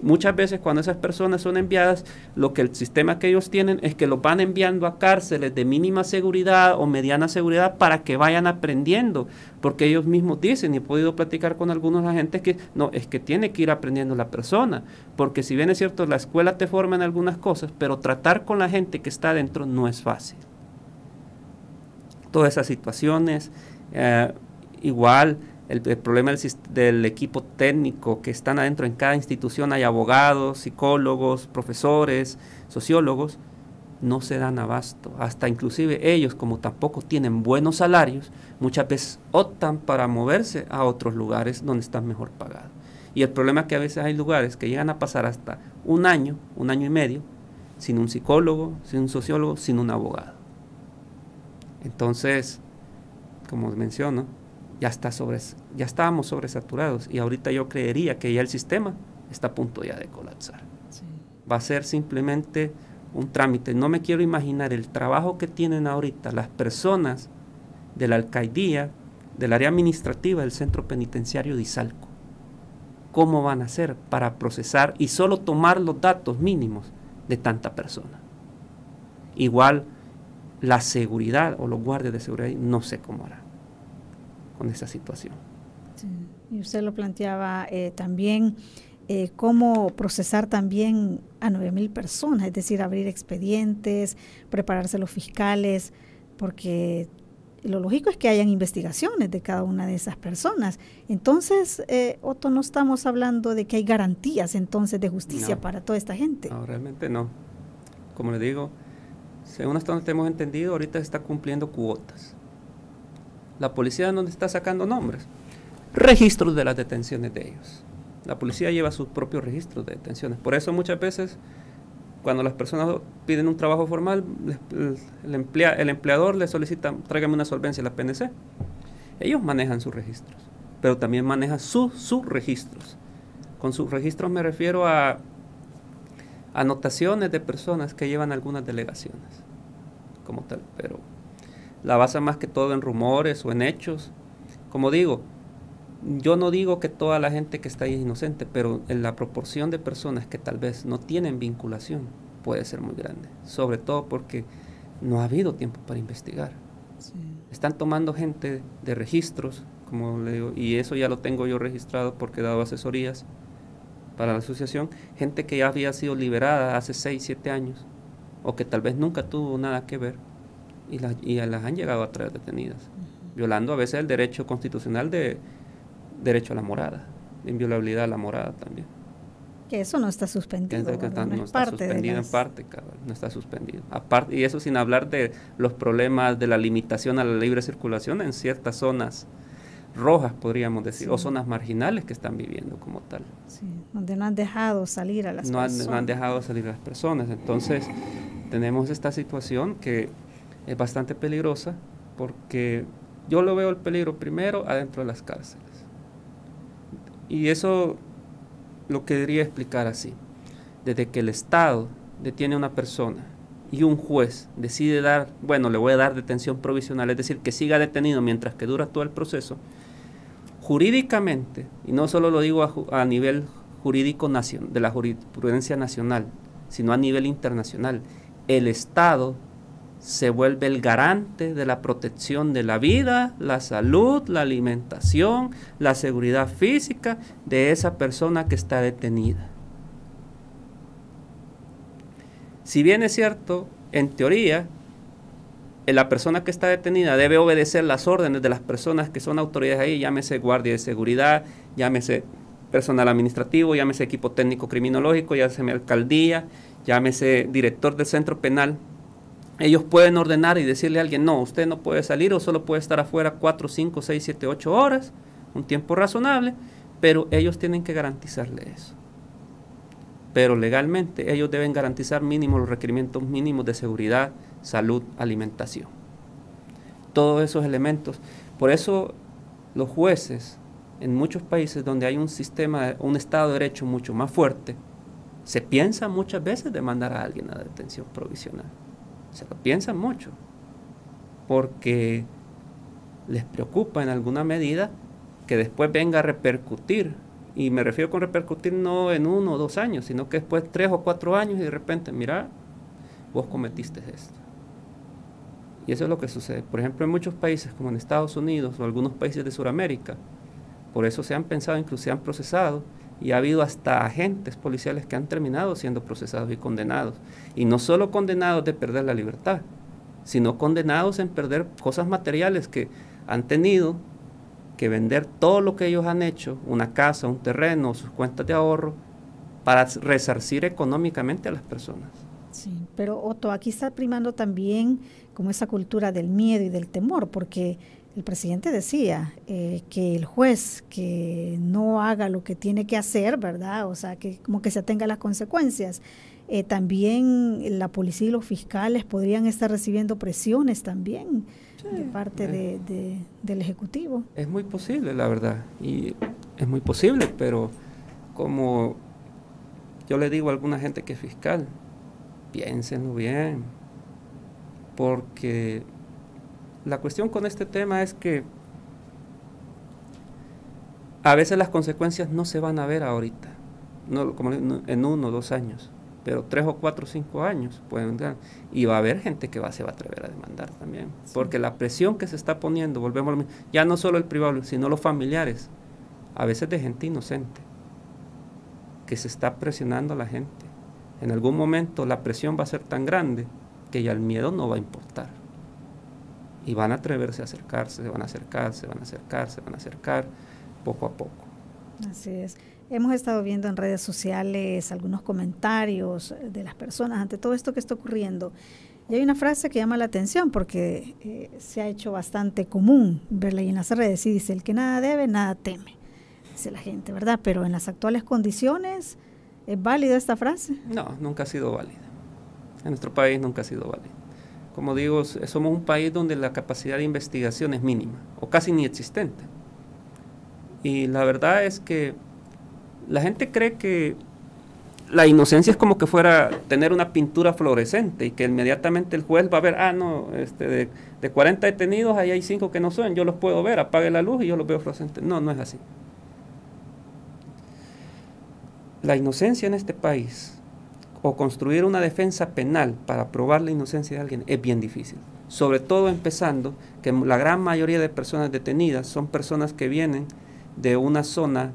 Muchas veces cuando esas personas son enviadas, lo que el sistema que ellos tienen es que los van enviando a cárceles de mínima seguridad o mediana seguridad para que vayan aprendiendo, porque ellos mismos dicen, y he podido platicar con algunos agentes que no, es que tiene que ir aprendiendo la persona, porque si bien es cierto, la escuela te forma en algunas cosas, pero tratar con la gente que está adentro no es fácil. Todas esas situaciones, igual el problema del equipo técnico que están adentro. En cada institución hay abogados, psicólogos, profesores, sociólogos, no se dan abasto. Hasta inclusive ellos, como tampoco tienen buenos salarios, muchas veces optan para moverse a otros lugares donde están mejor pagados. Y el problema es que a veces hay lugares que llegan a pasar hasta 1 año, 1 año y medio, sin un psicólogo, sin un sociólogo, sin un abogado. Entonces, como menciono, ya estábamos sobresaturados y ahorita yo creería que ya el sistema está a punto ya de colapsar. Sí. Va a ser simplemente un trámite. No me quiero imaginar el trabajo que tienen ahorita las personas de la alcaldía, del área administrativa del centro penitenciario de Izalco. ¿Cómo van a hacer para procesar y solo tomar los datos mínimos de tanta persona? Igual la seguridad o los guardias de seguridad, no sé cómo hará con esa situación. Sí. Y usted lo planteaba también, cómo procesar también a 9,000 personas, es decir, abrir expedientes, prepararse los fiscales, porque lo lógico es que hayan investigaciones de cada una de esas personas. Entonces, Otto, no estamos hablando de que hay garantías entonces de justicia para toda esta gente. No, realmente no. Como le digo, según hasta donde hemos entendido, ahorita se está cumpliendo cuotas. La policía no está sacando nombres, registros de las detenciones de ellos. La policía lleva sus propios registros de detenciones. Por eso muchas veces, cuando las personas piden un trabajo formal, el empleador le solicita, tráigame una solvencia, la PNC. Ellos manejan sus registros, pero también manejan sus registros. Con sus registros me refiero a anotaciones de personas que llevan algunas delegaciones, como tal, pero la basa más que todo en rumores o en hechos. Como digo, yo no digo que toda la gente que está ahí es inocente, pero en la proporción de personas que tal vez no tienen vinculación puede ser muy grande, sobre todo porque no ha habido tiempo para investigar. Sí. Están tomando gente de registros, como le digo, y eso ya lo tengo yo registrado porque he dado asesorías para la asociación, gente que ya había sido liberada hace 6, 7 años, o que tal vez nunca tuvo nada que ver, y las han llegado a traer detenidas, violando a veces el derecho constitucional de derecho a la morada, inviolabilidad a la morada también. Que eso no está suspendido. No está suspendido en parte, cabrón, no está suspendido. Aparte, y eso sin hablar de los problemas de la limitación a la libre circulación en ciertas zonas rojas, podríamos decir, sí, o zonas marginales que están viviendo como tal. Sí, donde no han dejado salir a las personas. No han dejado salir a las personas. Entonces, tenemos esta situación que es bastante peligrosa porque yo lo veo el peligro primero adentro de las cárceles. Y eso lo quería explicar así. Desde que el Estado detiene a una persona y un juez decide le voy a dar detención provisional, es decir, que siga detenido mientras que dura todo el proceso, jurídicamente, y no solo lo digo a nivel jurídico de la jurisprudencia nacional, sino a nivel internacional, el Estado se vuelve el garante de la protección de la vida, la salud, la alimentación, la seguridad física de esa persona que está detenida. Si bien es cierto, en teoría, la persona que está detenida debe obedecer las órdenes de las personas que son autoridades ahí, llámese guardia de seguridad, llámese personal administrativo, llámese equipo técnico criminológico, llámese alcaldía, llámese director del centro penal. Ellos pueden ordenar y decirle a alguien, no, usted no puede salir o solo puede estar afuera 4, 5, 6, 7, 8 horas, un tiempo razonable, pero ellos tienen que garantizarle eso. Pero legalmente ellos deben garantizar mínimo los requerimientos mínimos de seguridad, salud, alimentación. Todos esos elementos. Por eso los jueces, en muchos países donde hay un sistema, un Estado de Derecho mucho más fuerte, se piensa muchas veces de mandar a alguien a detención provisional. Se lo piensan mucho, porque les preocupa en alguna medida que después venga a repercutir, y me refiero con repercutir no en 1 o 2 años, sino que después 3 o 4 años y de repente, mira, vos cometiste esto. Y eso es lo que sucede. Por ejemplo, en muchos países como en Estados Unidos o algunos países de Sudamérica, por eso se han pensado, incluso se han procesado, y ha habido hasta agentes policiales que han terminado siendo procesados y condenados. Y no solo condenados de perder la libertad, sino condenados en perder cosas materiales, que han tenido que vender todo lo que ellos han hecho, una casa, un terreno, sus cuentas de ahorro, para resarcir económicamente a las personas. Sí, pero Otto, aquí está primando también como esa cultura del miedo y del temor, porque el presidente decía que el juez que no haga lo que tiene que hacer, ¿verdad? O sea, que como que se atenga a las consecuencias. también la policía y los fiscales podrían estar recibiendo presiones también de parte del Ejecutivo. Es muy posible, la verdad, y es muy posible, pero como yo le digo a alguna gente que es fiscal, piénsenlo bien, porque la cuestión con este tema es que a veces las consecuencias no se van a ver ahorita, no, como en 1 o 2 años, pero 3 o 4 o 5 años pueden dar, y va a haber gente que se va a atrever a demandar también, sí. Porque la presión que se está poniendo, volvemos a lo mismo, ya no solo el privado, sino los familiares, a veces de gente inocente, que se está presionando a la gente. En algún momento la presión va a ser tan grande que ya el miedo no va a importar. Y van a atreverse a acercarse, se van a acercar, se van a acercar, se van a acercar, poco a poco. Así es. Hemos estado viendo en redes sociales algunos comentarios de las personas ante todo esto que está ocurriendo. Y hay una frase que llama la atención porque se ha hecho bastante común verla ahí en las redes y dice: el que nada debe, nada teme. Dice la gente, ¿verdad? Pero en las actuales condiciones, ¿es válida esta frase? No, nunca ha sido válida. En nuestro país nunca ha sido válida. Como digo, somos un país donde la capacidad de investigación es mínima o casi inexistente. Y la verdad es que la gente cree que la inocencia es como que fuera tener una pintura fluorescente y que inmediatamente el juez va a ver, de 40 detenidos, ahí hay 5 que no son, yo los puedo ver, apague la luz y yo los veo fluorescentes. No, no es así. La inocencia en este país, o construir una defensa penal para probar la inocencia de alguien, es bien difícil. Sobre todo empezando que la gran mayoría de personas detenidas son personas que vienen de una zona,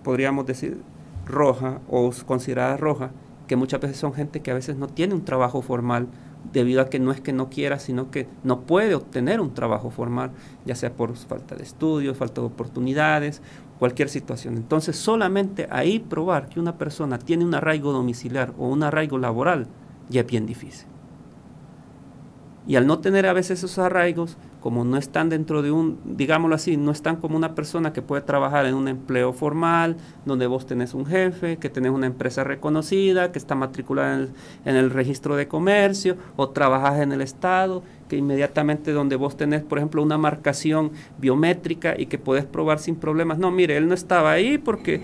podríamos decir, roja o considerada roja, que muchas veces son gente que a veces no tiene un trabajo formal, debido a que no es que no quiera, sino que no puede obtener un trabajo formal, ya sea por falta de estudios, falta de oportunidades, cualquier situación. Entonces, solamente ahí probar que una persona tiene un arraigo domiciliar o un arraigo laboral, ya es bien difícil. Y al no tener a veces esos arraigos, como no están dentro de digámoslo así, no están como una persona que puede trabajar en un empleo formal, donde vos tenés un jefe, que tenés una empresa reconocida, que está matriculada en el registro de comercio, o trabajas en el Estado, que inmediatamente donde vos tenés, por ejemplo, una marcación biométrica y que podés probar sin problemas. No, mire, él no estaba ahí porque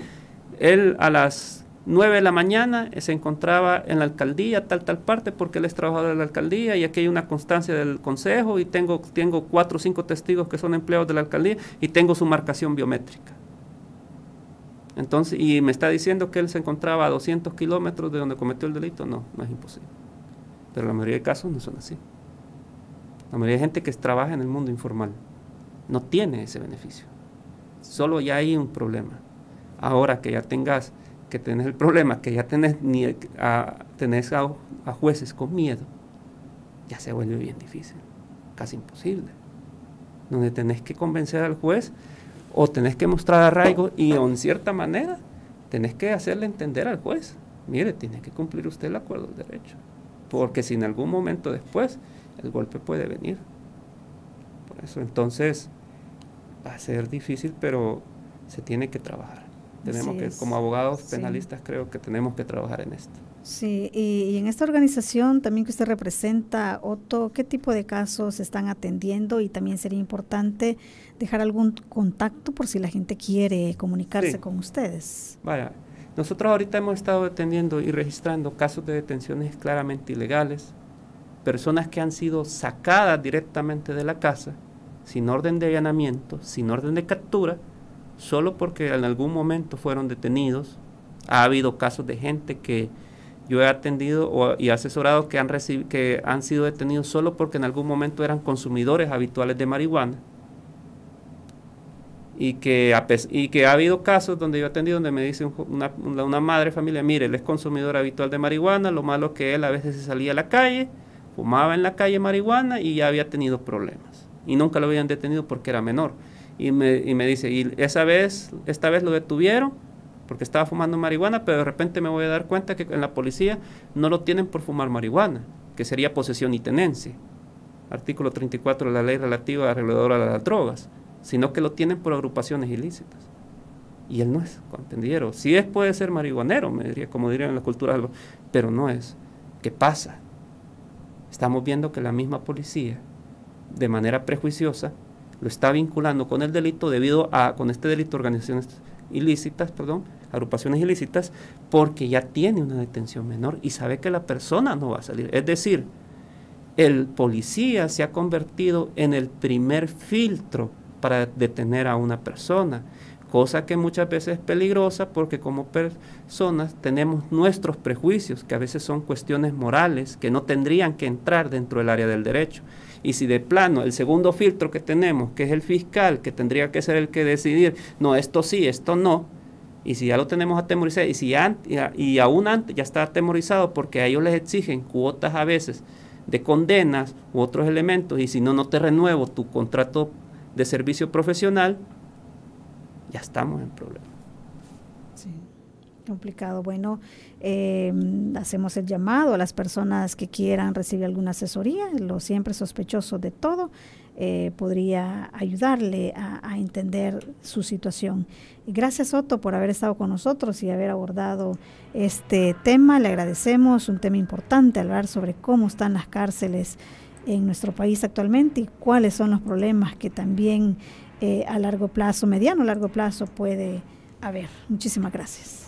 él a las 9 de la mañana se encontraba en la alcaldía, tal parte, porque él es trabajador de la alcaldía y aquí hay una constancia del consejo y tengo 4 o 5 testigos que son empleados de la alcaldía y tengo su marcación biométrica. Entonces, y me está diciendo que él se encontraba a 200 kilómetros de donde cometió el delito. No, no es imposible. Pero la mayoría de casos no son así. La mayoría de gente que trabaja en el mundo informal no tiene ese beneficio. Solo ya hay un problema. Ahora que ya tenés el problema, que ya tenés a jueces con miedo, ya se vuelve bien difícil, casi imposible. Donde tenés que convencer al juez o tenés que mostrar arraigo y en cierta manera tenés que hacerle entender al juez, mire, tiene que cumplir usted el acuerdo de derecho, porque si en algún momento después el golpe puede venir. Por eso entonces va a ser difícil, pero se tiene que trabajar. Tenemos que, como abogados penalistas, creo que tenemos que trabajar en esto. Sí, y en esta organización también que usted representa, Otto, ¿qué tipo de casos están atendiendo? Y también sería importante dejar algún contacto por si la gente quiere comunicarse con ustedes. Vaya, nosotros ahorita hemos estado atendiendo y registrando casos de detenciones claramente ilegales, personas que han sido sacadas directamente de la casa, sin orden de allanamiento, sin orden de captura, solo porque en algún momento fueron detenidos. Ha habido casos de gente que yo he atendido y asesorado que han sido detenidos solo porque en algún momento eran consumidores habituales de marihuana. Y que ha habido casos donde yo he atendido donde me dice una madre de familia, mire, él es consumidor habitual de marihuana, lo malo que él a veces se salía a la calle, fumaba en la calle marihuana y ya había tenido problemas. Y nunca lo habían detenido porque era menor. Y me dice, y esta vez lo detuvieron porque estaba fumando marihuana, pero de repente me voy a dar cuenta que en la policía no lo tienen por fumar marihuana, que sería posesión y tenencia, artículo 34 de la ley relativa a reguladora de las drogas, sino que lo tienen por agrupaciones ilícitas. Y él no es pandillero. Sí puede ser marihuanero, como dirían en la cultura, pero no es. ¿Qué pasa? Estamos viendo que la misma policía, de manera prejuiciosa, lo está vinculando con el delito con este delito de organizaciones ilícitas, agrupaciones ilícitas, porque ya tiene una detención menor y sabe que la persona no va a salir. Es decir, el policía se ha convertido en el primer filtro para detener a una persona, cosa que muchas veces es peligrosa porque como personas tenemos nuestros prejuicios, que a veces son cuestiones morales, que no tendrían que entrar dentro del área del derecho. Y si de plano el segundo filtro que tenemos, que es el fiscal, que tendría que ser el que decidir, no, esto sí, esto no, y si ya lo tenemos atemorizado, y aún antes ya está atemorizado porque a ellos les exigen cuotas a veces de condenas u otros elementos, y si no, no te renuevo tu contrato de servicio profesional, ya estamos en problema. Sí, complicado. Bueno, hacemos el llamado a las personas que quieran recibir alguna asesoría, lo siempre sospechoso de todo, podría ayudarle a entender su situación. Y gracias, Otto, por haber estado con nosotros y haber abordado este tema. Le agradecemos, un tema importante, hablar sobre cómo están las cárceles en nuestro país actualmente y cuáles son los problemas que también a largo plazo, mediano largo plazo puede haber. Muchísimas gracias.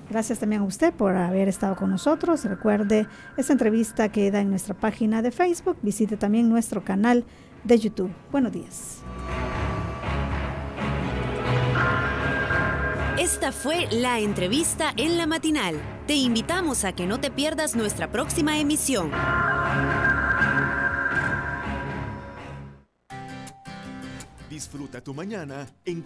Gracias también a usted por haber estado con nosotros. Recuerde, esta entrevista queda en nuestra página de Facebook. Visite también nuestro canal de YouTube. Buenos días. Esta fue la entrevista en La Matinal. Te invitamos a que no te pierdas nuestra próxima emisión. Disfruta tu mañana en